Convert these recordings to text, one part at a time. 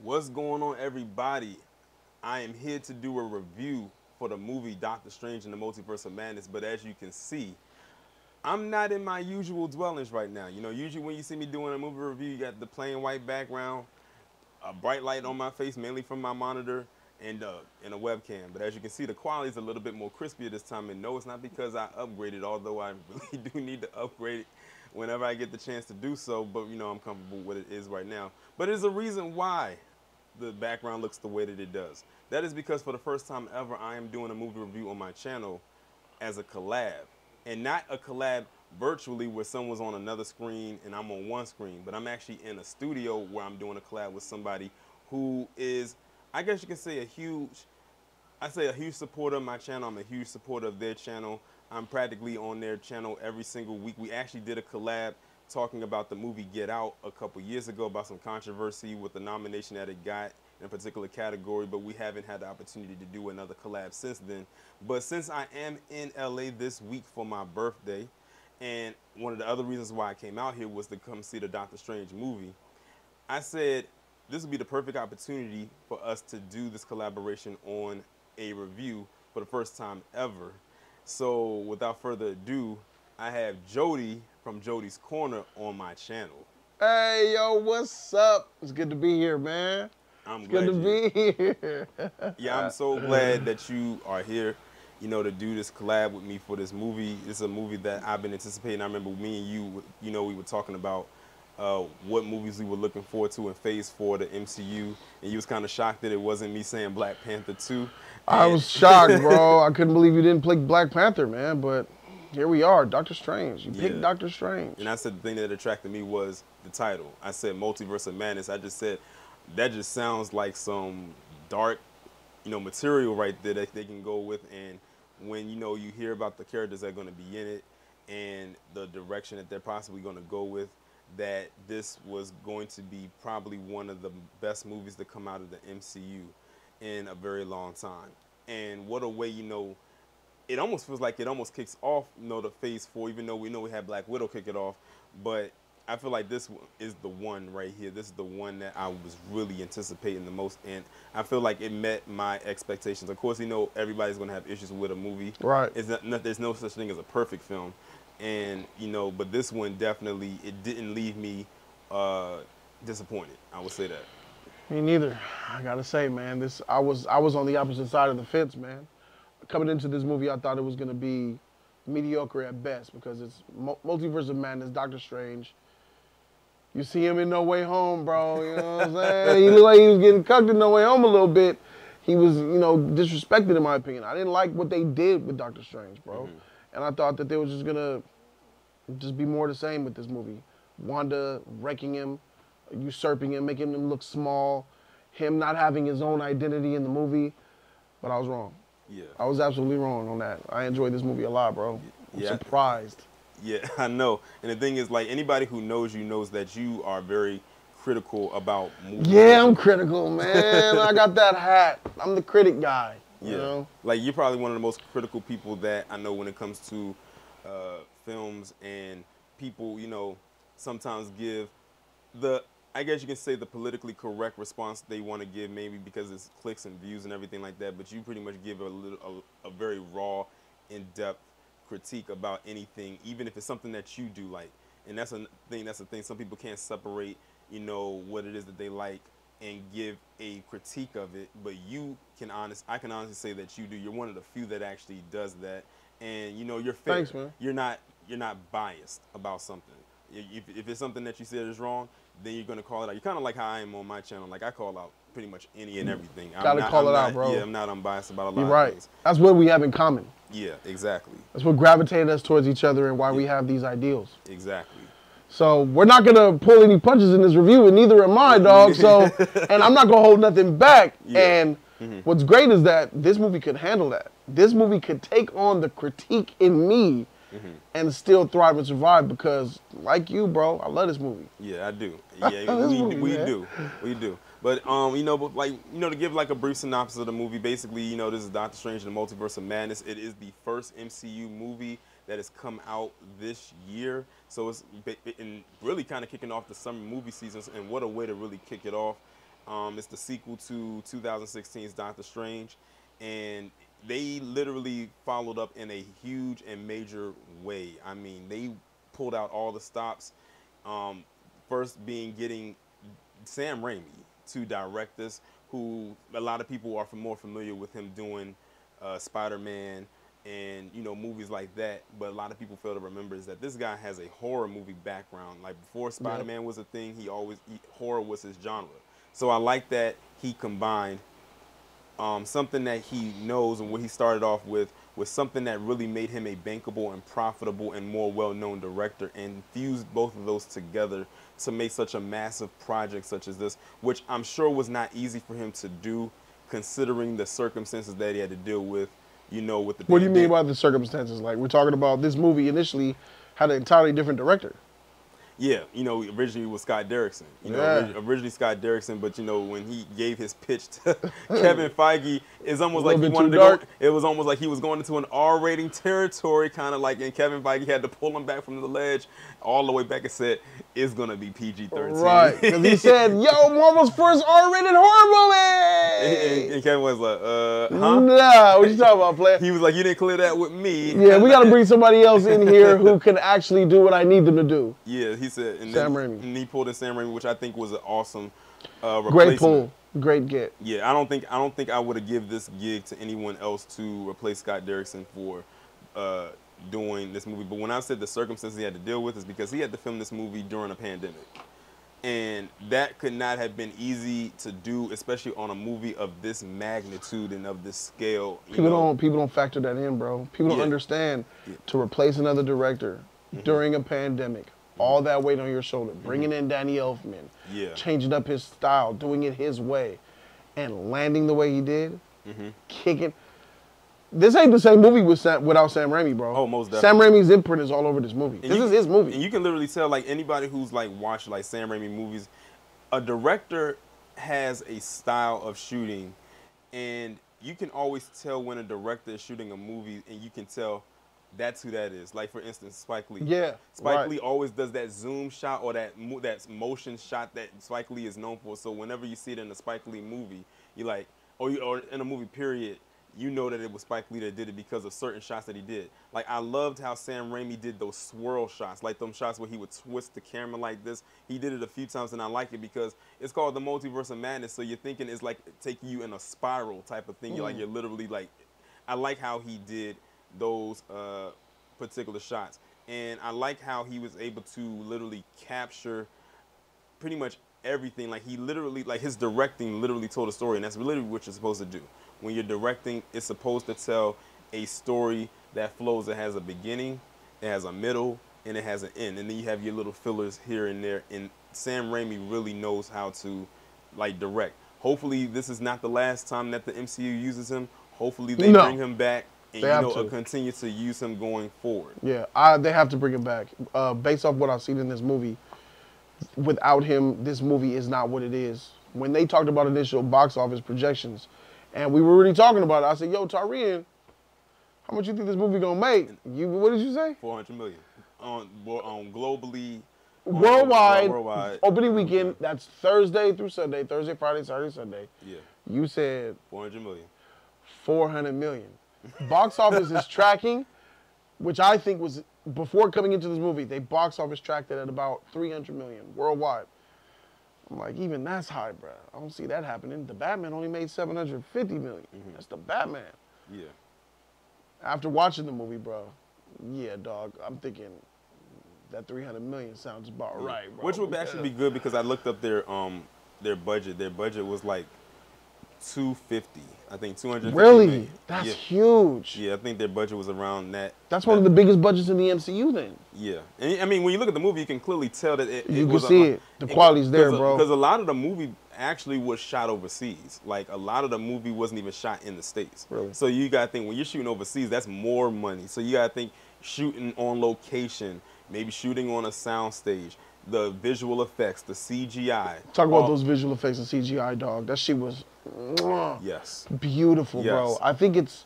What's going on, everybody? I am here to do a review for the movie Doctor Strange in the Multiverse of Madness, but as you can see, I'm not in my usual dwellings right now. You know, usually when you see me doing a movie review, you got the plain white background, a bright light on my face, mainly from my monitor, and a webcam. But as you can see, the quality is a little bit more crispier this time. And no, it's not because I upgraded, although I really do need to upgrade it whenever I get the chance to do so. But, you know, I'm comfortable with what it is right now. But there's a reason why the background looks the way that it does. That is because for the first time ever, I am doing a movie review on my channel as a collab. And not a collab virtually where someone's on another screen and I'm on one screen, but I'm actually in a studio where I'm doing a collab with somebody who is, I guess you can say, a huge supporter of my channel. I'm a huge supporter of their channel. I'm practically on their channel every single week. We actually did a collab talking about the movie Get Out a couple years ago, about some controversy with the nomination that it got in a particular category, but we haven't had the opportunity to do another collab since then. But since I am in LA this week for my birthday, and one of the other reasons why I came out here was to come see the Doctor Strange movie, I said this would be the perfect opportunity for us to do this collaboration on a review for the first time ever. So without further ado, I have Jody from Jody's Corner on my channel. Hey, yo, what's up? It's good to be here, man. I'm It's glad good to be here. Yeah, I'm so glad that you are here, you know, to do this collab with me for this movie. This is a movie that I've been anticipating. I remember me and you know, we were talking about what movies we were looking forward to in Phase 4 of the MCU, and you was kind of shocked that it wasn't me saying Black Panther 2. I was shocked, bro. I couldn't believe you didn't pick Black Panther, man, but here we are, Doctor Strange. You picked Doctor Strange. And I said the thing that attracted me was the title. I said Multiverse of Madness. I just said, that just sounds like some dark, you know, material right there that they can go with. And when, you know, you hear about the characters that are going to be in it and the direction that they're possibly going to go with, that this was going to be probably one of the best movies to come out of the MCU in a very long time. And what a way, you know, it almost feels like it almost kicks off, you know, the Phase 4, even though we know we had Black Widow kick it off. But I feel like this is the one right here. This is the one that I was really anticipating the most, and I feel like it met my expectations. Of course, you know, everybody's going to have issues with a movie. Right. There's no such thing as a perfect film. And, you know, but this one definitely, it didn't leave me disappointed. I would say that. Me neither. I gotta say, man, I was on the opposite side of the fence, man. Coming into this movie, I thought it was gonna be mediocre at best because it's Multiverse of Madness, Doctor Strange. You see him in No Way Home, bro. You know what I'm saying? He looked like he was getting cucked in No Way Home a little bit. He was, you know, disrespected in my opinion. I didn't like what they did with Doctor Strange, bro. And I thought that they were just gonna be more the same with this movie. Wanda wrecking him, usurping him, making him look small, him not having his own identity in the movie. But I was wrong. Yeah. I was absolutely wrong on that. I enjoyed this movie a lot, bro. I'm surprised. Yeah, I know. And the thing is, like, anybody who knows you knows that you are very critical about movies. Yeah, I'm critical, man. I got that hat. I'm the critic guy. You know? Like, you're probably one of the most critical people that I know when it comes to films, and people, you know, sometimes give the, I guess you can say, the politically correct response they want to give, maybe because it's clicks and views and everything like that, but you pretty much give a very raw, in-depth critique about anything, even if it's something that you do like. And that's the thing, some people can't separate, you know, what it is that they like and give a critique of it, but I can honestly say that you do. You're one of the few that actually does that, and, you know, you're fair. Thanks, man. You're not biased about something. If it's something that you said is wrong, then you're gonna call it out. You're kind of like how I am on my channel. Like, I call out pretty much any and everything. Gotta call it out, bro. Yeah, I'm not unbiased about a lot You're of right. things. That's what we have in common. Yeah, exactly. That's what gravitated us towards each other and why we have these ideals. Exactly. So we're not gonna pull any punches in this review, and neither am I, dog. So, and I'm not gonna hold nothing back. Yeah. And what's great is that this movie could handle that. This movie could take on the critique in me and still thrive and survive because, like you, bro, I love this movie. Yeah, I do. Yeah, we do. But you know, to give like a brief synopsis of the movie, basically, you know, this is Doctor Strange in the Multiverse of Madness. It is the first MCU movie that has come out this year, so it's really kind of kicking off the summer movie seasons, and what a way to really kick it off. It's the sequel to 2016's Doctor Strange, and they literally followed up in a huge and major way. I mean, they pulled out all the stops. First being getting Sam Raimi to direct this, who a lot of people are more familiar with him doing Spider-Man and movies like that. But a lot of people fail to remember is that this guy has a horror movie background. Like before Spider-Man was a thing, horror was his genre. So I like that he combined something that he knows and what he started off with something that really made him a bankable and profitable and more well-known director, and fused both of those together to make such a massive project such as this, which I'm sure was not easy for him to do, considering the circumstances that he had to deal with, with the. What do you mean by the circumstances? Like, we're talking about this movie initially had an entirely different director. Yeah, originally it was Scott Derrickson. Originally Scott Derrickson, but when he gave his pitch to Kevin Feige, it's almost like he wanted to go. It was almost like he was going into an R-rating territory, kind of like, and Kevin Feige had to pull him back from the ledge, all the way back, and said it's gonna be PG-13. Right, because he said, "Yo, Marvel's first R-rated horror movie." And Kevin was like, "Huh? Nah, what you talking about, player?" He was like, "You didn't clear that with me." Yeah, we got to bring somebody else in here who can actually do what I need them to do. Yeah, he said, Sam Raimi. And he pulled in Sam Raimi, which I think was an awesome Great replacement. pull, great get. Yeah, I don't think I would have given this gig to anyone else to replace Scott Derrickson for doing this movie. But when I said the circumstances he had to deal with, is because he had to film this movie during a pandemic, and that could not have been easy to do, especially on a movie of this magnitude and of this scale. People don't factor that in, bro. People don't understand to replace another director during a pandemic. All that weight on your shoulder, bringing in Danny Elfman, changing up his style, doing it his way, and landing the way he did, kicking. This ain't the same movie without Sam Raimi, bro. Oh, most definitely. Sam Raimi's imprint is all over this movie. This is his movie. And you can literally tell, like, anybody who's like watched like Sam Raimi movies, a director has a style of shooting, and you can always tell when a director is shooting a movie, and you can tell that's who that is. Like, for instance, Spike Lee. Yeah, Spike Lee always does that zoom shot or that motion shot that Spike Lee is known for. So whenever you see it in a Spike Lee movie, you like, or in a movie period, you know that it was Spike Lee that did it because of certain shots that he did. Like, I loved how Sam Raimi did those swirl shots, like them shots where he would twist the camera like this. He did it a few times, and I like it because it's called the Multiverse of Madness. So you're thinking it's like taking you in a spiral type of thing. You're literally like, I like how he did those particular shots, and I like how he was able to literally capture pretty much everything. Like, he literally, like, his directing literally told a story, and that's literally what you're supposed to do. When you're directing, it's supposed to tell a story that flows. It has a beginning, it has a middle, and it has an end, and then you have your little fillers here and there. And Sam Raimi really knows how to, like, direct. Hopefully this is not the last time that the MCU uses him. Hopefully they bring him back and continue to use him going forward. Yeah, they have to bring him back. Based off what I've seen in this movie, without him, this movie is not what it is. When they talked about initial box office projections, and we were already talking about it, I said, "Yo, Taurean, how much you think this movie gonna make?" What did you say? 400 million on globally. Worldwide opening weekend. That's Thursday through Sunday. Thursday, Friday, Saturday, Sunday. Yeah. You said 400 million. 400 million. Box office is tracking, which I think was, before coming into this movie, they box office tracked it at about 300 million worldwide. I'm like, even that's high, bro. I don't see that happening. The Batman only made 750 million. That's the Batman. Yeah. After watching the movie, bro, yeah, dog, I'm thinking that 300 million sounds about right, bro. Which would actually be good, because I looked up their budget. Their budget was like 250. I think 250 Really? million. That's huge. Yeah, I think their budget was around that. That's one of the biggest budgets in the MCU then. Yeah. And I mean, when you look at the movie, you can clearly tell that you can see it. The quality's there, bro. Because a lot of the movie actually was shot overseas. Like, a lot of the movie wasn't even shot in the States. Really? So you got to think, when you're shooting overseas, that's more money. So you got to think shooting on location, maybe shooting on a soundstage, the visual effects, the CGI. Talk about those visual effects and CGI, dog. That shit was yes, beautiful, bro. I think it's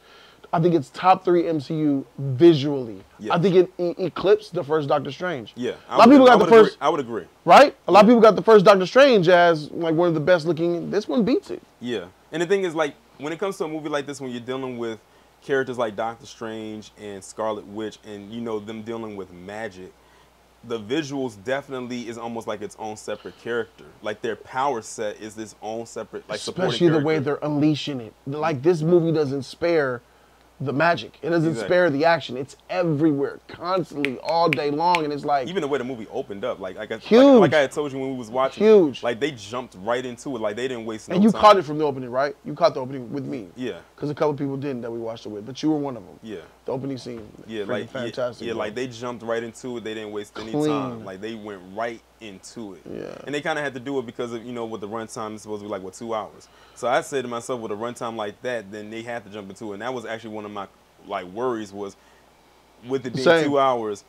I think it's top 3 MCU visually. Yes. I think it eclipsed the first Doctor Strange. Yeah. A lot of people got the first. I would agree. Right? A lot of people got the first Doctor Strange as like one of the best looking. This one beats it. Yeah. And the thing is, like, when it comes to a movie like this, when you're dealing with characters like Doctor Strange and Scarlet Witch and, you know, them dealing with magic, the visuals definitely is almost like its own separate character. Like, their power set is this own separate, like, supporting Especially the character. way they're unleashing it. Like, this movie doesn't spare the magic. It doesn't spare the action. It's everywhere, constantly, all day long, and it's like... Even the way the movie opened up, like I had told you when we was watching, huge. Like, they jumped right into it. Like, they didn't waste no time. And you caught it from the opening, right? You caught the opening with me. Yeah. Because a couple people didn't that we watched it with, but you were one of them. Yeah. The opening scene. Yeah, like fantastic. Yeah, like they jumped right into it. They didn't waste any time. Like, they went right into it. Yeah. And they kind of had to do it because of, you know, with the runtime is supposed to be like, what, 2 hours. So I said to myself, with a runtime like that, then they had to jump into it. And that was actually one of my worries was with it being 2 hours,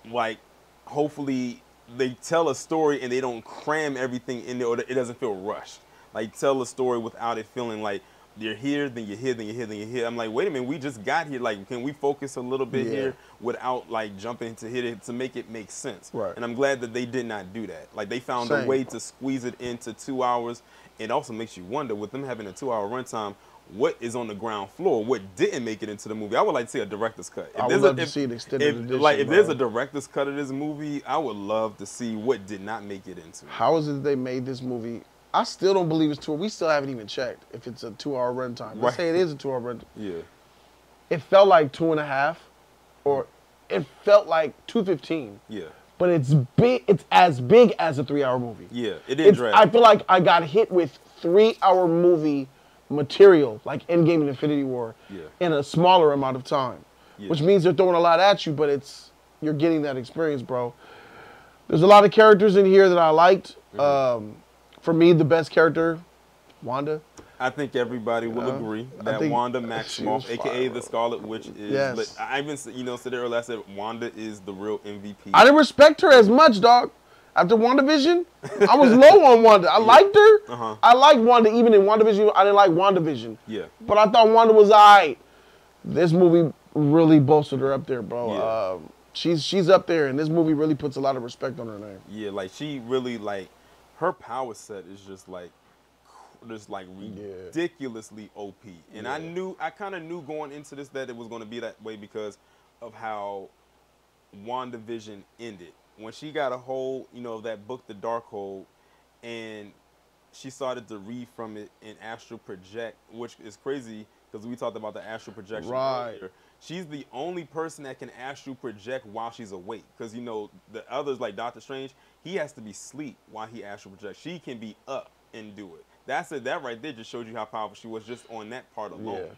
like, hopefully they tell a story and they don't cram everything in there, or it doesn't feel rushed. Like, tell a story without it feeling like you're here, then you're here, then you're here, then you're here. I'm like, wait a minute, we just got here. Like, can we focus a little bit here without, like, jumping into here to make it make sense? Right. And I'm glad that they did not do that. Like, they found a way to squeeze it into 2 hours. It also makes you wonder, with them having a 2-hour runtime, what is on the ground floor? What didn't make it into the movie? I would like to see a director's cut. I would love to see an extended edition. Like, if there's a director's cut of this movie, I would love to see what did not make it into it. How is it that they made this movie? I still don't believe it's 2 hours. We still haven't even checked if it's a 2-hour runtime. Let's say it is a 2-hour runtime. Yeah. It felt like 2.5, or it felt like 2:15. Yeah. But it's big. It's as big as a 3-hour movie. Yeah, it didn't drag. I feel like I got hit with 3-hour movie material, like Endgame and Infinity War, in a smaller amount of time. Which means they're throwing a lot at you, but you're getting that experience, bro. There's a lot of characters in here that I liked. For me, the best character, Wanda. I think everybody will agree that Wanda Maximoff, aka the Scarlet Witch, is lit. I even, you know, said earlier, I said Wanda is the real MVP. I didn't respect her as much, dog. After WandaVision, I was low on Wanda. I liked her. I liked Wanda even in WandaVision. I didn't like WandaVision. Yeah. But I thought Wanda was alright. This movie really bolstered her up there, bro. She's up there, and this movie really puts a lot of respect on her name. Yeah, like, she really, like, her power set is just like ridiculously OP. And I kind of knew going into this that it was going to be that way because of how WandaVision ended. When she got a hold, you know, of that book, The Darkhold, and she started to read from it and astral project, which is crazy because we talked about the astral projection earlier. She's the only person that can astral project while she's awake. Because, you know, the others, like Doctor Strange, he has to be asleep while he astral projects. She can be up and do it. That right there just showed you how powerful she was just on that part alone.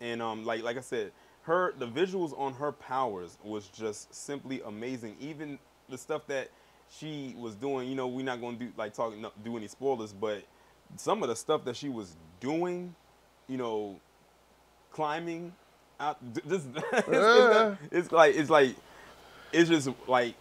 And like I said, the visuals on her powers was just simply amazing. Even the stuff that she was doing, you know, we're not going to do any spoilers, but some of the stuff that she was doing, you know, climbing out, just it's just like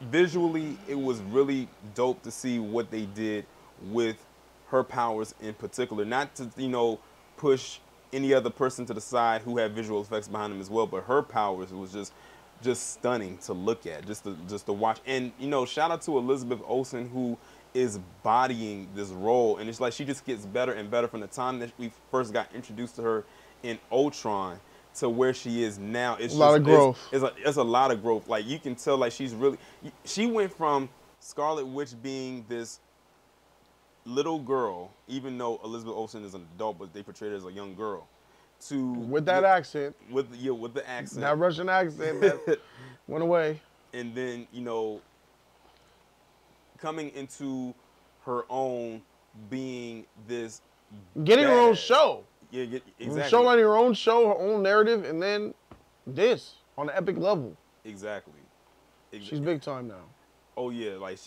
visually it was really dope to see what they did with her powers in particular. Not to, you know, push any other person to the side who had visual effects behind them as well, but her powers was just stunning to look at, just to watch. And, you know, shout out to Elizabeth Olsen, who is bodying this role, and it's like she just gets better and better from the time that we first got introduced to her in Ultron to where she is now. It's a lot of growth. It's a lot of growth. Like, you can tell, like, she went from Scarlet Witch being this little girl, even though Elizabeth Olsen is an adult, but they portrayed her as a young girl, to with that accent, with the accent, that Russian accent that went away, and then, you know, coming into her own, being this, getting her own show. Yeah, exactly. Showing her own show, her own narrative, and then this on an epic level. Exactly. She's big time now. Oh yeah, like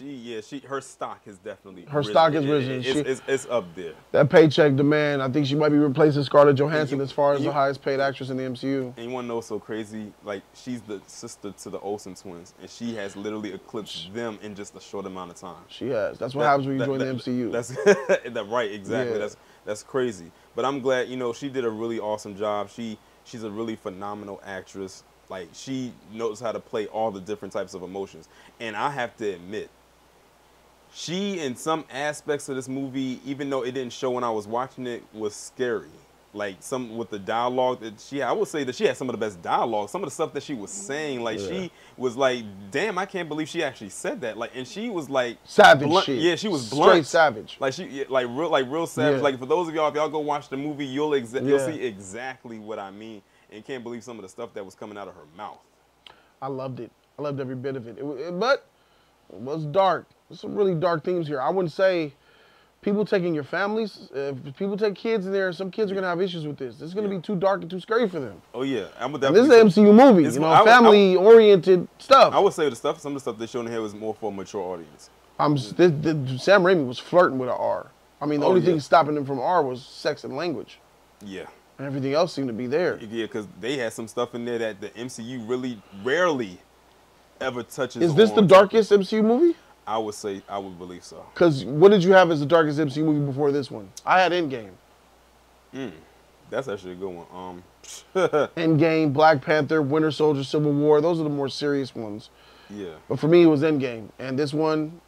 her stock has definitely Her stock has risen. It's up there. That paycheck demand, I think she might be replacing Scarlett Johansson as far as the highest paid actress in the MCU. And you want to know what's so crazy? Like, she's the sister to the Olsen twins, and she has literally eclipsed them in just a short amount of time. She has. That's what happens when you join the MCU. That's right, exactly. Yeah. That's crazy. But I'm glad, she did a really awesome job. She's a really phenomenal actress. Like, she knows how to play all the different types of emotions. And I have to admit, she, in some aspects of this movie, even though it didn't show when I was watching it, was scary. Like, some with the dialogue that I would say that she had some of the best dialogue. Some of the stuff that she was saying, like, she was like, damn, I can't believe she actually said that. Like, and she was like savage shit. Yeah, she was blunt. Straight savage. Like, real savage. Yeah. Like, for those of y'all, if y'all go watch the movie, you'll see exactly what I mean. And can't believe some of the stuff that was coming out of her mouth. I loved it. I loved every bit of it. But it was dark. There's some really dark themes here. I wouldn't say people taking your families, if people take kids in there, some kids are going to have issues with this. This is going to be too dark and too scary for them. Oh, yeah. This is an MCU movie, family-oriented stuff. I would say some of the stuff they showed in here was more for a mature audience. Sam Raimi was flirting with an R. I mean, the only thing stopping him from R was sex and language. Yeah. And everything else seemed to be there. Yeah, because they had some stuff in there that the MCU really rarely ever touches. Is this the darkest MCU movie? I would believe so. Because what did you have as the darkest MCU movie before this one? I had Endgame. That's actually a good one. Endgame, Black Panther, Winter Soldier, Civil War. Those are the more serious ones. Yeah. But for me, it was Endgame. And this one,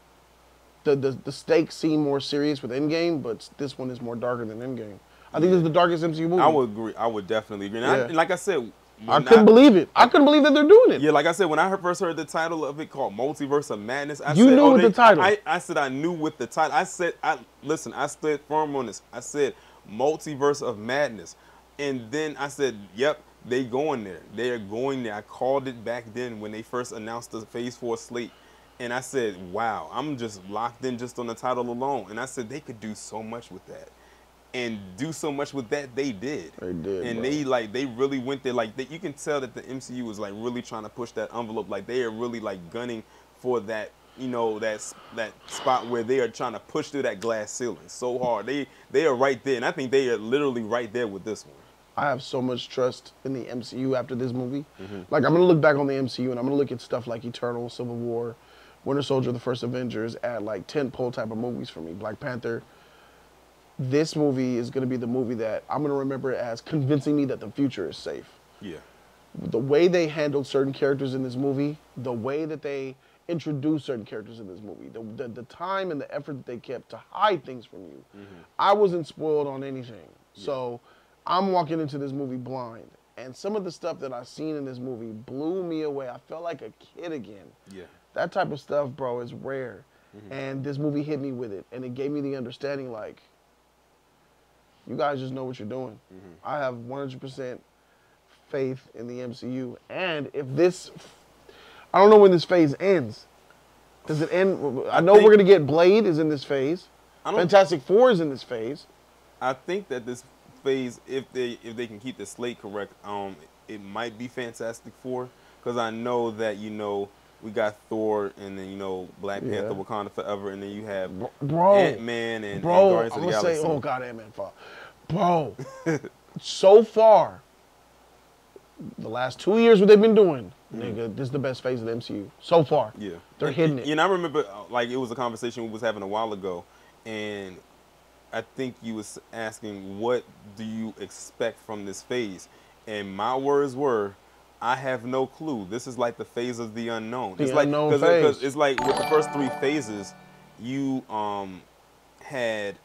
the stakes seem more serious with Endgame, but this one is more darker than Endgame. I think this is the darkest MCU movie. I would agree. I would definitely agree. And like I said, I couldn't believe it. I couldn't believe that they're doing it. Yeah, like I said, when I first heard the title of it called Multiverse of Madness, I said, with the title. I said I knew with the title. I said, listen, I stood firm on this. I said Multiverse of Madness. And then I said, yep, they going there. They're going there. I called it back then when they first announced the Phase 4 slate. And I said, wow, I'm just locked in just on the title alone. And I said, they could do so much with that. And do so much with that, they did. They did, and bro. they really went there. Like, you can tell that the MCU was like really trying to push that envelope. Like, they are really like gunning for that, that spot where they are trying to push through that glass ceiling so hard. They are right there, and I think they are literally right there with this one. I have so much trust in the MCU after this movie. Like, I'm gonna look back on the MCU and I'm gonna look at stuff like Eternal, Civil War, Winter Soldier, The First Avengers, at like tentpole type of movies for me. Black Panther. This movie is going to be the movie that I'm going to remember as convincing me that the future is safe. Yeah. The way they handled certain characters in this movie, the way that they introduced certain characters in this movie, the time and the effort that they kept to hide things from you. I wasn't spoiled on anything. Yeah. So I'm walking into this movie blind. And some of the stuff that I've seen in this movie blew me away. I felt like a kid again. Yeah. That type of stuff, bro, is rare. And this movie hit me with it. And it gave me the understanding, like, you guys just know what you're doing. I have 100% faith in the MCU. And if this, I don't know when this phase ends. Does it end? I know we're going to get Blade is in this phase. Fantastic Four is in this phase. I think that this phase, if they can keep the slate correct, it might be Fantastic Four. Because I know that, we got Thor and then, Black Panther, Wakanda Forever, and then you have Ant-Man and Guardians of the Galaxy. Say, oh, God, Ant-Man. Bro, so far, the last 2 years what they've been doing, nigga, this is the best phase of the MCU. So far. Yeah. They're hitting it. And I remember, like, it was a conversation we was having a while ago, and I think you was asking, what do you expect from this phase? And my words were, I have no clue. This is like the phase of the unknown. It's unknown phase. Because it's like with the first three phases, you had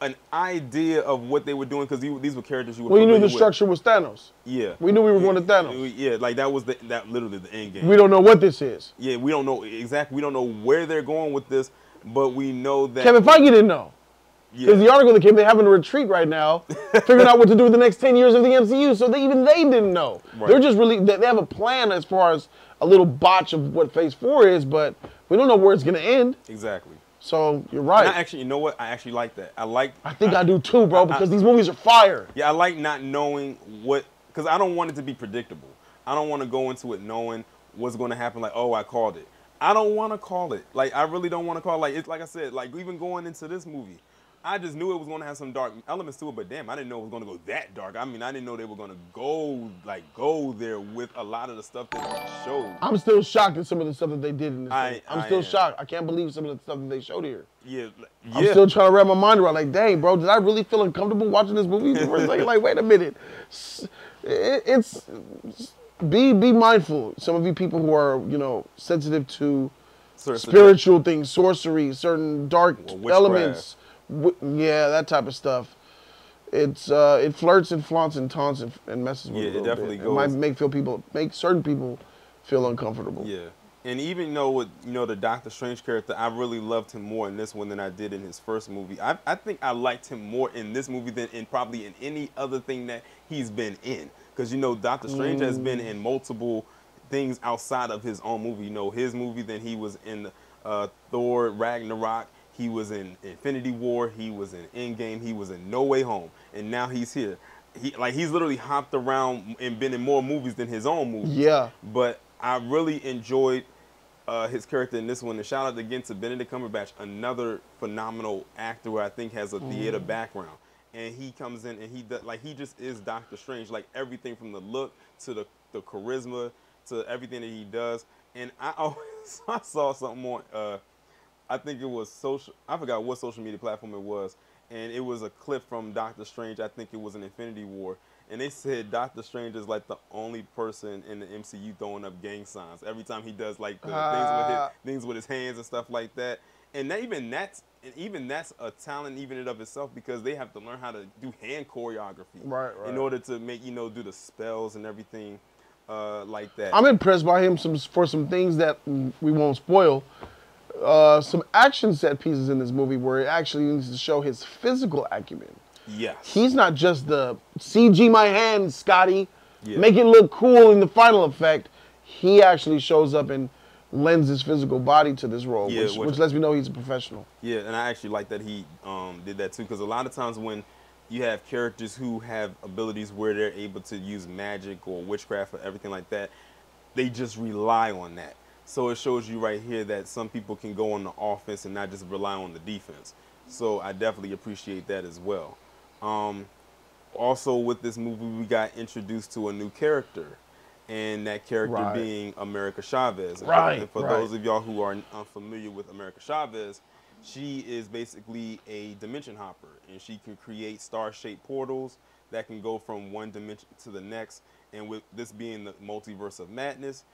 an idea of what they were doing because these were characters you were. Well, you knew the structure was Thanos. Yeah. We knew we were going to Thanos. Yeah, like that was literally the end game. We don't know what this is. Yeah, we don't know exactly. We don't know where they're going with this, but we know that Kevin Feige didn't know. Because the article that came, they're having a retreat right now, figuring out what to do with the next 10 years of the MCU. So even they didn't know. Right. They're just really, they have a plan as far as a little botch of what Phase 4 is, but we don't know where it's going to end. Exactly. So you're right. And you know what? I actually like that. I think I do too, bro, because these movies are fire. Yeah, I like not knowing what, because I don't want it to be predictable. I don't want to go into it knowing what's going to happen, like, oh, I called it. I don't want to call it. Like, I really don't want to call it. Like, it's like I said, like, even going into this movie, I just knew it was going to have some dark elements to it, but damn, I didn't know it was going to go that dark. I mean, I didn't know they were going to go there with a lot of the stuff that they showed. I'm still shocked at some of the stuff that they did in this thing. I'm still am. shocked. I can't believe some of the stuff that they showed here. Yeah. I'm still trying to wrap my mind around, like, dang, bro, did I really feel uncomfortable watching this movie for a second? Like, wait a minute. Be mindful. Some of you people who are, you know, sensitive to spiritual things, sorcery, certain dark elements. Yeah, that type of stuff. It flirts and flaunts and taunts and messes with you. Yeah, it definitely goes. It might make certain people feel uncomfortable. Yeah. And even though with the Doctor Strange character, I really loved him more in this one than I did in his first movie. I think I liked him more in this movie than probably in any other thing that he's been in. Because Doctor Strange has been in multiple things outside of his own movie. His movie, then he was in Thor Ragnarok, he was in Infinity War, he was in Endgame, he was in No Way Home, and now he's here. He's literally hopped around and been in more movies than his own movies. Yeah. But I really enjoyed his character in this one. And shout out again to Benedict Cumberbatch, another phenomenal actor who I think has a theater background. And he comes in and he just is Doctor Strange. Like everything from the look to the charisma to everything that he does. And I saw something on I think it was I forgot what social media platform it was. And it was a clip from Doctor Strange. I think it was an Infinity War. And they said Doctor Strange is like the only person in the MCU throwing up gang signs every time he does like the things with his hands and stuff like that. And even that's a talent even in of itself, because they have to learn how to do hand choreography in order to make do the spells and everything like that. I'm impressed by him for some things that we won't spoil. Some action set pieces in this movie where it actually needs to show his physical acumen. Yes. He's not just the CG my hands, Scotty. Yeah. Make it look cool in the final effect. He actually shows up and lends his physical body to this role, which lets me know he's a professional. Yeah, and I actually like that he did that too, because a lot of times when you have characters who have abilities where they're able to use magic or witchcraft or everything like that, they just rely on that. So it shows you right here that some people can go on the offense and not just rely on the defense. So I definitely appreciate that as well. Also with this movie, we got introduced to a new character, and that character being America Chavez. And for those of y'all who are unfamiliar with America Chavez, she is basically a dimension hopper, and she can create star-shaped portals that can go from one dimension to the next. And with this being the multiverse of madness,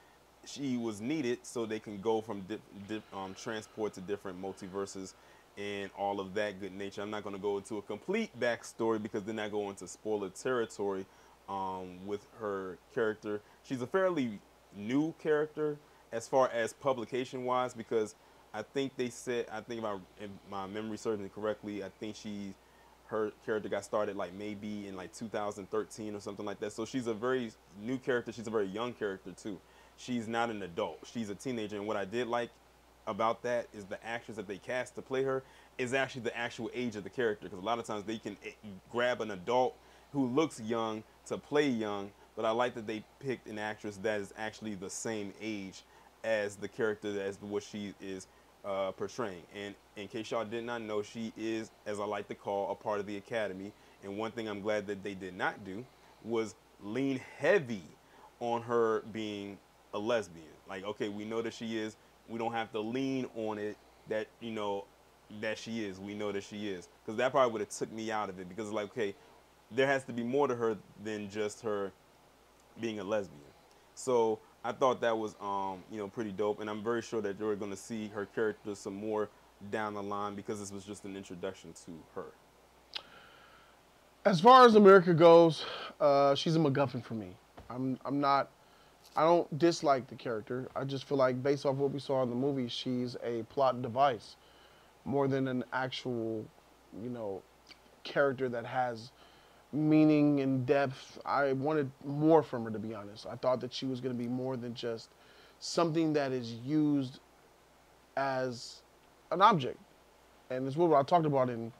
she was needed so they can go from transport to different multiverses and all of that good nature. I'm not going to go into a complete backstory because then I go into spoiler territory with her character. She's a fairly new character as far as publication-wise, because I think they said, if my memory serves me correctly, I think her character got started like maybe in like 2013 or something like that. So she's a very new character. She's a very young character too. She's not an adult. She's a teenager. And what I did like about that is the actress that they cast to play her is actually the actual age of the character, because a lot of times they can grab an adult who looks young to play young, but I like that they picked an actress that is actually the same age as the character, as what she is portraying. And in case y'all did not know, she is, as I like to call, a part of the Academy. And one thing I'm glad that they did not do was lean heavy on her being a lesbian. Like, okay, we know that she is. We don't have to lean on it that, that she is. We know that she is. Because that probably would have took me out of it, because it's like, okay, there has to be more to her than just her being a lesbian. So I thought that was, pretty dope. And I'm very sure that you're going to see her character some more down the line, because this was just an introduction to her. As far as America goes, she's a MacGuffin for me. I don't dislike the character. I just feel like, based off what we saw in the movie, she's a plot device more than an actual, character that has meaning and depth. I wanted more from her, to be honest. I thought that she was going to be more than just something that is used as an object. And it's what I talked about in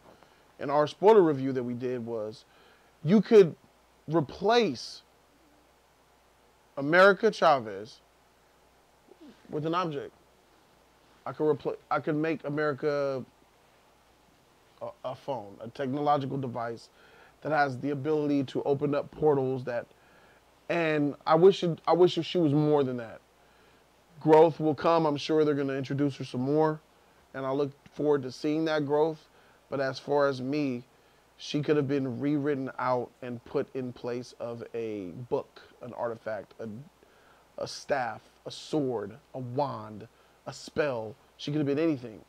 our spoiler review that we did, was you could replace America Chavez with an object. I could make America a phone, a technological device that has the ability to open up portals that, and I wish she was more than that. Growth will come. I'm sure they're going to introduce her some more, and I look forward to seeing that growth. But as far as me, she could have been rewritten out and put in place of a book, an artifact, a staff, a sword, a wand, a spell. She could have been anything.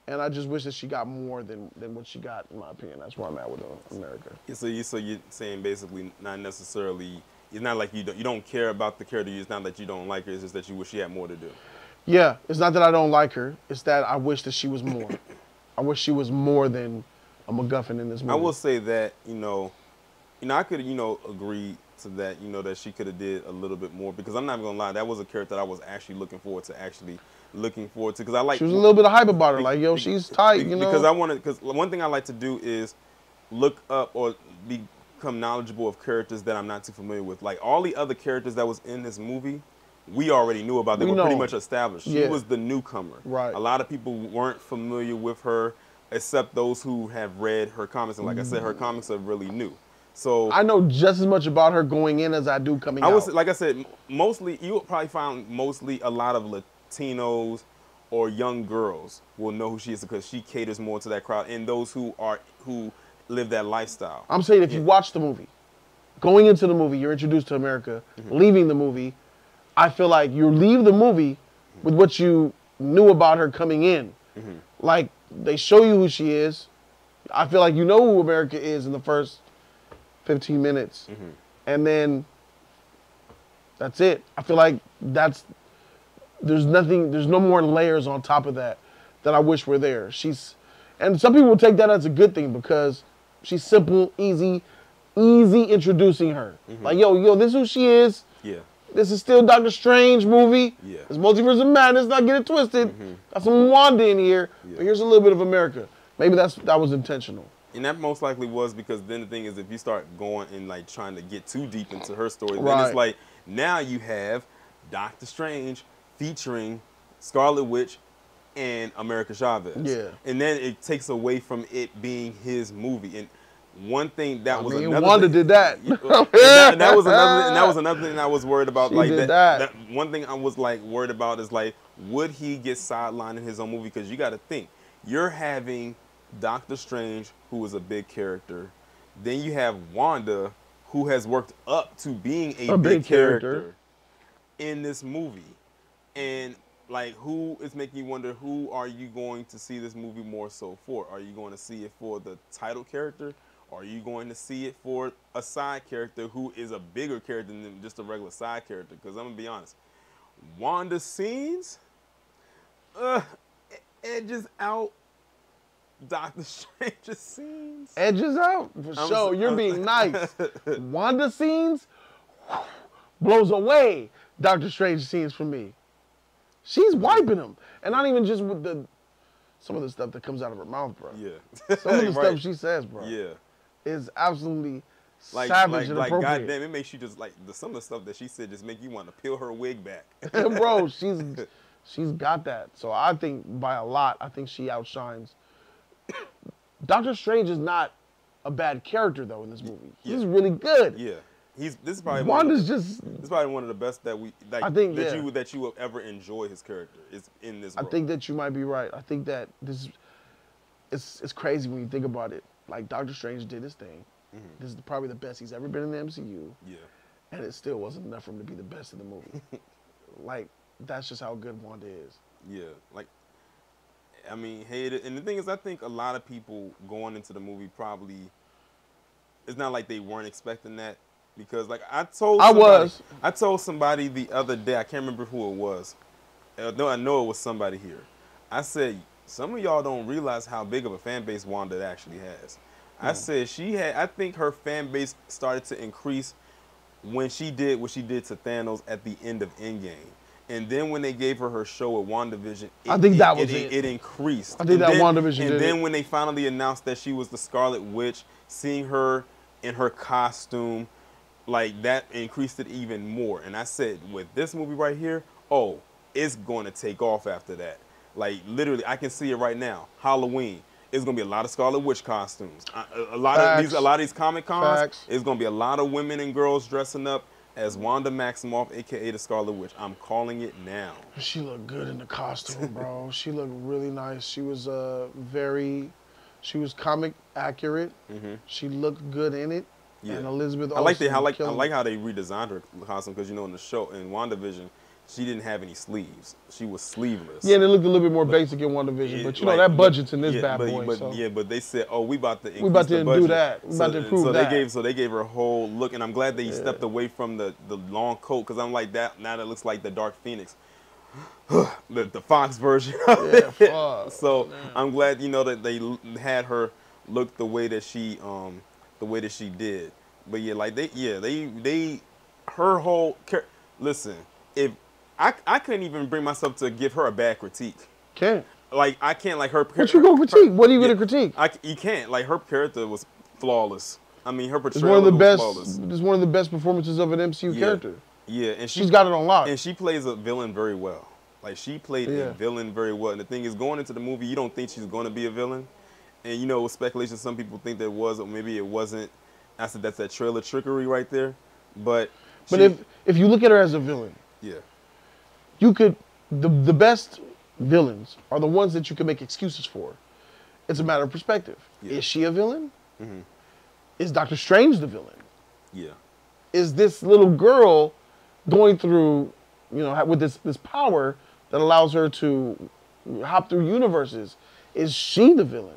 And I just wish that she got more than what she got, in my opinion. That's where I'm at with America. Yeah, so you're saying basically not necessarily, it's not like you don't care about the character, it's not that you don't like her, it's just that you wish she had more to do. Yeah, it's not that I don't like her, it's that I wish that she was more. I wish she was more than a MacGuffin in this movie. I will say that, I could, agree to that, that she could have did a little bit more, because I'm not gonna lie, that was a character that I was actually looking forward to, because I like. She was a little bit of hype about her, like, yo, she's tight, Because one thing I like to do is look up or become knowledgeable of characters that I'm not too familiar with. Like, all the other characters that was in this movie, we already knew about. They were pretty much established. She was the newcomer. Right. A lot of people weren't familiar with her, except those who have read her comics. And like I said, her comics are really new. So I know just as much about her going in as I do coming out. Like I said, mostly, you will probably find mostly a lot of Latinos or young girls will know who she is because she caters more to that crowd and those who live that lifestyle. I'm saying if you watch the movie, going into the movie, you're introduced to America, leaving the movie, I feel like you leave the movie with what you knew about her coming in. Like, they show you who she is. I feel like you know who America is in the first 15 minutes. And then that's it. I feel like there's no more layers on top of that I wish were there. And some people will take that as a good thing because she's simple, easy introducing her. Like, yo, this is who she is. Yeah. This is still Doctor Strange movie. Yeah. It's Multiverse of Madness, not get it twisted. Got some Wanda in here, but here's a little bit of America. Maybe that was intentional. And that most likely was because then the thing is, if you start going and like trying to get too deep into her story, then it's like now you have Doctor Strange featuring Scarlet Witch and America Chavez. Yeah. And then it takes away from it being his movie. And one thing that was another Wanda did that. and that was another thing I was worried about. She did that. One thing I was like worried about is like, would he get sidelined in his own movie? Because you got to think, you're having Doctor Strange, who is a big character. Then you have Wanda, who has worked up to being a big character in this movie. And like, who is making you wonder, who are you going to see this movie more so for? Are you going to see it for the title character? Or are you going to see it for a side character who is a bigger character than just a regular side character? Because I'm going to be honest, Wanda's scenes edges out Doctor Strange's scenes. Edges out? For sure. You're being nice. Wanda scenes blows away Doctor Strange scenes for me. She's wiping them. And not even just with some of the stuff that comes out of her mouth, bro. Yeah. Some of the stuff she says, bro. Yeah. Is absolutely savage and inappropriate. Like, goddamn, it makes you just, like, some of the stuff that she said just make you want to peel her wig back. Bro, she's got that. So I think by a lot, I think she outshines. Doctor Strange is not a bad character, though, in this movie. He's really good. Yeah. This is probably Wanda's this is probably one of the best that we like. I think that you will ever enjoy his character is in this role. I think that you might be right. I think that it's crazy when you think about it. Like, Doctor Strange did his thing. This is probably the best he's ever been in the MCU. Yeah. And it still wasn't enough for him to be the best in the movie. Like, that's just how good Wanda is. Yeah. Like, I mean, and the thing is, I think a lot of people going into the movie probably, it's not like they weren't expecting that. Because, like, I told somebody the other day, I can't remember who it was. I know it was somebody here. I said, some of y'all don't realize how big of a fan base Wanda actually has. I said I think her fan base started to increase when she did what she did to Thanos at the end of Endgame. And then when they gave her show at WandaVision, it increased. I think that WandaVision did. And then when they finally announced that she was the Scarlet Witch, seeing her in her costume, like, that increased it even more. And I said, with this movie right here, it's going to take off after that. Like literally, I can see it right now. Halloween. It's gonna be a lot of Scarlet Witch costumes. A lot of these Comic Cons. Facts. It's gonna be a lot of women and girls dressing up as Wanda Maximoff, aka the Scarlet Witch. I'm calling it now. She looked good in the costume, bro. She looked really nice. She was she was comic accurate. She looked good in it. Yeah. And Elizabeth I like Olsen how they redesigned her costume because in the show in WandaVision, she didn't have any sleeves. She was sleeveless. Yeah, they looked a little bit more basic in WandaVision, but you know that budget's in this bad boy. But they said, oh, we about to increase we about to the budget. do that. We about to improve that. So they gave her a whole look, and I'm glad they stepped away from the long coat because I'm like that now. That looks like the Dark Phoenix, the Fox version. Fuck. So I'm glad that they had her look the way that she did. But yeah, like her whole listen. If I couldn't even bring myself to give her a bad critique. Can't. Like I can't like her. What you gonna critique? What are you gonna critique? You can't. Like her character was flawless. I mean, her portrayal was flawless. It's one of the best performances of an MCU character. Yeah, and she's got it on lock. And she plays a villain very well. Like she played a villain very well. And the thing is, going into the movie, you don't think she's going to be a villain. And with speculation, some people think there was, or maybe it wasn't. I said that's that trailer trickery right there. But if you look at her as a villain, you could the best villains are the ones that you can make excuses for. It's a matter of perspective. Is she a villain? Is Doctor Strange the villain? Yeah. Is this little girl going through, with this power that allows her to hop through universes? Is she the villain?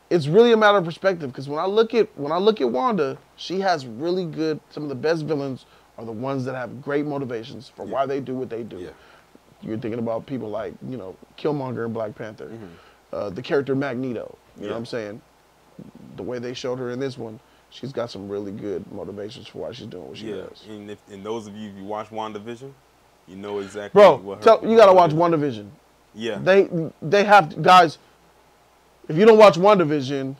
It's really a matter of perspective because when I look at Wanda, she has really good. Some of the best villains are the ones that have great motivations for why they do what they do. Yeah. You're thinking about people like Killmonger and Black Panther, the character Magneto. You know what I'm saying? The way they showed her in this one, she's got some really good motivations for why she's doing what she does. And those of you who watch WandaVision, you know exactly. Bro, you gotta watch WandaVision. Yeah. They have to, guys. If you don't watch WandaVision,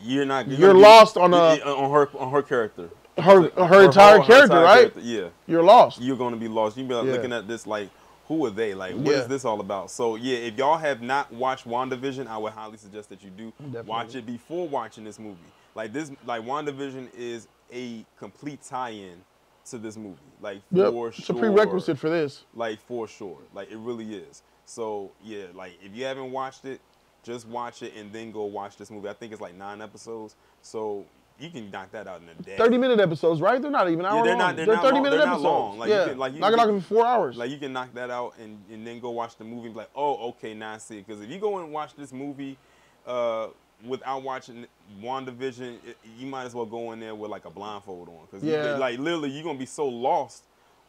you're lost on her character. Her entire character, right? Yeah. You're lost. You're gonna be lost. You'll be looking at this like, who are they? Like, what is this all about? So yeah, if y'all have not watched WandaVision, I would highly suggest that you do watch it before watching this movie. Like WandaVision is a complete tie-in to this movie. Like for sure. It's a prerequisite for this. Like for sure. Like it really is. So yeah, like if you haven't watched it, just watch it and then go watch this movie. I think it's like 9 episodes. So you can knock that out in a day. 30-minute episodes, right? They're not even hour long. They're 30-minute episodes. Long. Like, knock it off in 4 hours. Like you can knock that out and then go watch the movie and be like, oh, okay, now I see it. Because if you go and watch this movie without watching WandaVision, you might as well go in there with like a blindfold on. Because like literally you're going to be so lost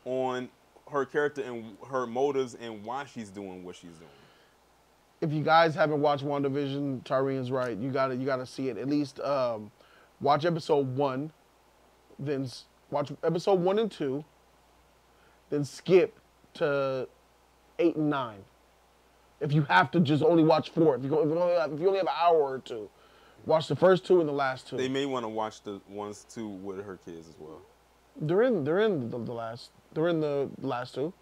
on her character and her motives and why she's doing what she's doing. If you guys haven't watched WandaVision, Taurean's right. You gotta see it. At least watch episode 1, then watch episode 1 and 2, then skip to 8 and 9. If you have to just only watch 4, if you only have an hour or 2, watch the first 2 and the last 2. They may want to watch the ones too with her kids as well. They're in the last 2.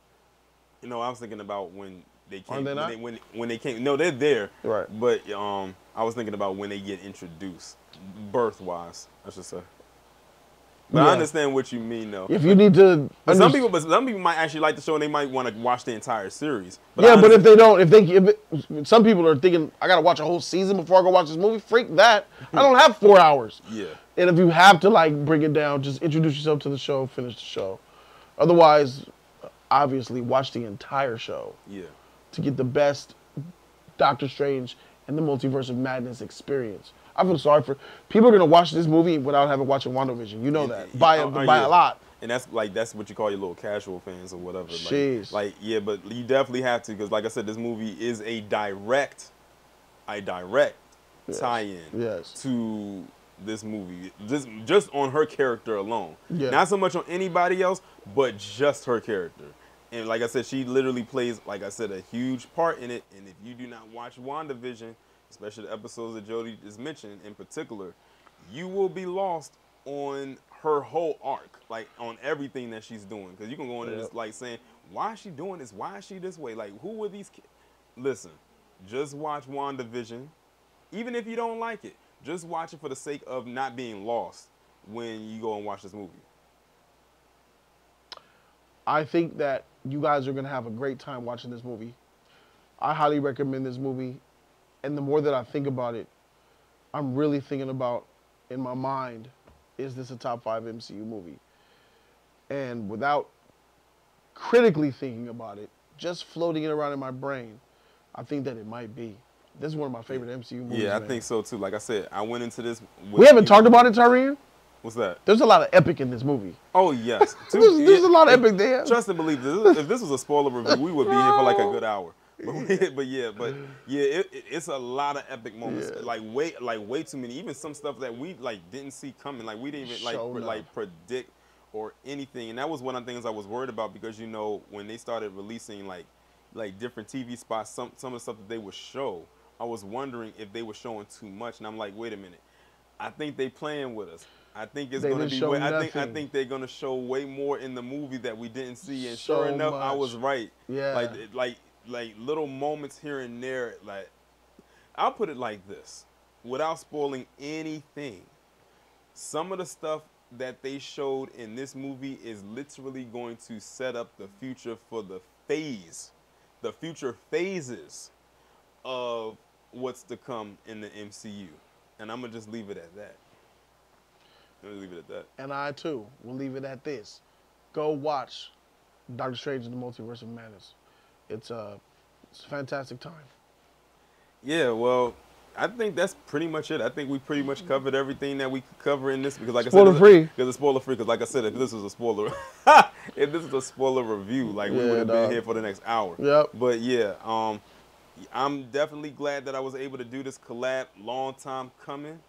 I was thinking about when they came. Are they not? When they came. No, they're there. Right. But I was thinking about when they get introduced, birth-wise, I should say. But I understand what you mean, though. If you need to, some people might actually like the show and they might want to watch the entire series. But but if they don't, some people are thinking, I gotta watch a whole season before I go watch this movie. Freak that! I don't have 4 hours. Yeah. And if you have to bring it down, just introduce yourself to the show, finish the show. Otherwise, obviously, watch the entire show. Yeah. To get the best Doctor Strange and the Multiverse of Madness experience. I feel sorry for people are gonna watch this movie without having watched WandaVision. You know that by a lot. And that's what you call your little casual fans or whatever. Jeez. But you definitely have to because, like I said, this movie is a direct tie-in to this movie. Just on her character alone. Yeah. Not so much on anybody else, but just her character. And like I said, she literally plays, like I said, a huge part in it. And if you do not watch WandaVision, especially the episodes that Jody is mentioned in particular, you will be lost on her whole arc, like on everything that she's doing. Because you can go into this like saying, why is she doing this? Why is she this way? Like, who were these kids? listen, just watch WandaVision. Even if you don't like it, just watch it for the sake of not being lost when you go and watch this movie. I think that you guys are going to have a great time watching this movie. I highly recommend this movie. And the more that I think about it, I'm really thinking about, in my mind, is this a top 5 MCU movie? And without critically thinking about it, just floating it around in my brain, I think that it might be. This is one of my favorite MCU movies. Yeah, I man. think so too. Like I said, I went into this. We haven't talked about it, Taurean. What's that? There's a lot of epic in this movie. Oh, yes. There's a lot of epic there. Trust and believe, if this was a spoiler review, we would be here for like a good hour. But yeah, it's a lot of epic moments. Yeah. Like way too many. Even some stuff that we like didn't see coming. Like we didn't even like predict or anything. And that was one of the things I was worried about because you know when they started releasing like different TV spots, some of the stuff that they would show, I was wondering if they were showing too much. And I'm like, wait a minute. I think they playing with us. I think it's going to be. I think they're going to show way more in the movie that we didn't see. And sure enough, I was right. Yeah. Like little moments here and there. Like I'll put it like this, without spoiling anything. Some of the stuff that they showed in this movie is literally going to set up the future for the future phases of what's to come in the MCU. And I'm going to just leave it at that. And I, too, will leave it at this. Go watch Doctor Strange in the Multiverse of Madness. It's a fantastic time. Yeah, well, I think that's pretty much it. I think we pretty much covered everything that we could cover in this. Because like spoiler free. Because it's spoiler free. Because like I said, if this was a spoiler, if this was a spoiler review, like we would have been here for the next hour. Yep. But yeah, I'm definitely glad that I was able to do this collab. Long time coming.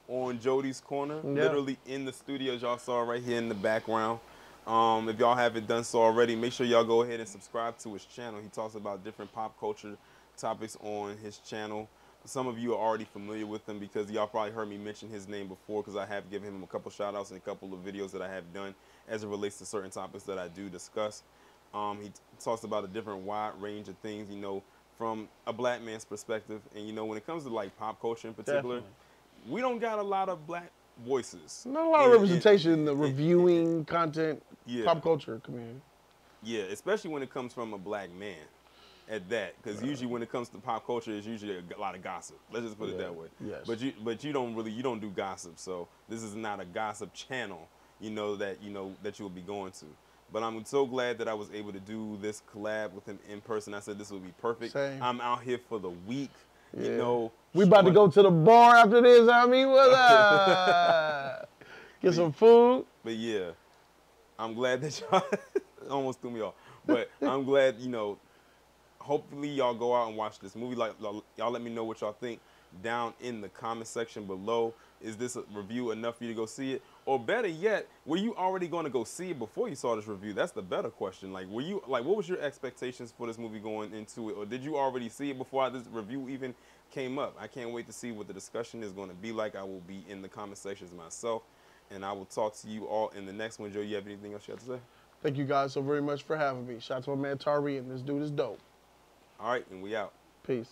On Jody's Corner, literally in the studio, as y'all saw right here in the background. If y'all haven't done so already, make sure y'all go ahead and subscribe to his channel. He talks about different pop culture topics on his channel. Some of you are already familiar with him because y'all probably heard me mention his name before because I have given him a couple shout outs and a couple of videos that I have done as it relates to certain topics that I do discuss. He talks about a different wide range of things, you know, from a black man's perspective. And, you know, when it comes to like pop culture in particular, Definitely. We don't got a lot of black voices. Not a lot of representation in the reviewing content, pop culture community. Yeah, especially when it comes from a black man at that. Because usually when it comes to pop culture, it's usually a lot of gossip. Let's just put it that way. Yes. But you don't do gossip. So this is not a gossip channel, that you will be going to. But I'm so glad that I was able to do this collab with him in person. I said this would be perfect. Same. I'm out here for the week. Yeah. You know, we about to go to the bar after this. I mean, what's up? Get some food. But yeah, I'm glad that y'all almost threw me off. But I'm glad, hopefully y'all go out and watch this movie. Like y'all let me know what y'all think down in the comment section below. Is this a review enough for you to go see it? Or better yet, were you already going to go see it before you saw this review? That's the better question. Like, what was your expectations for this movie going into it? Or did you already see it before this review even came up? I can't wait to see what the discussion is going to be like. I will be in the comment sections myself. And I will talk to you all in the next one. Joe, you have anything else you have to say? Thank you guys so very much for having me. Shout out to my man Taurean. This dude is dope. All right, and we out. Peace.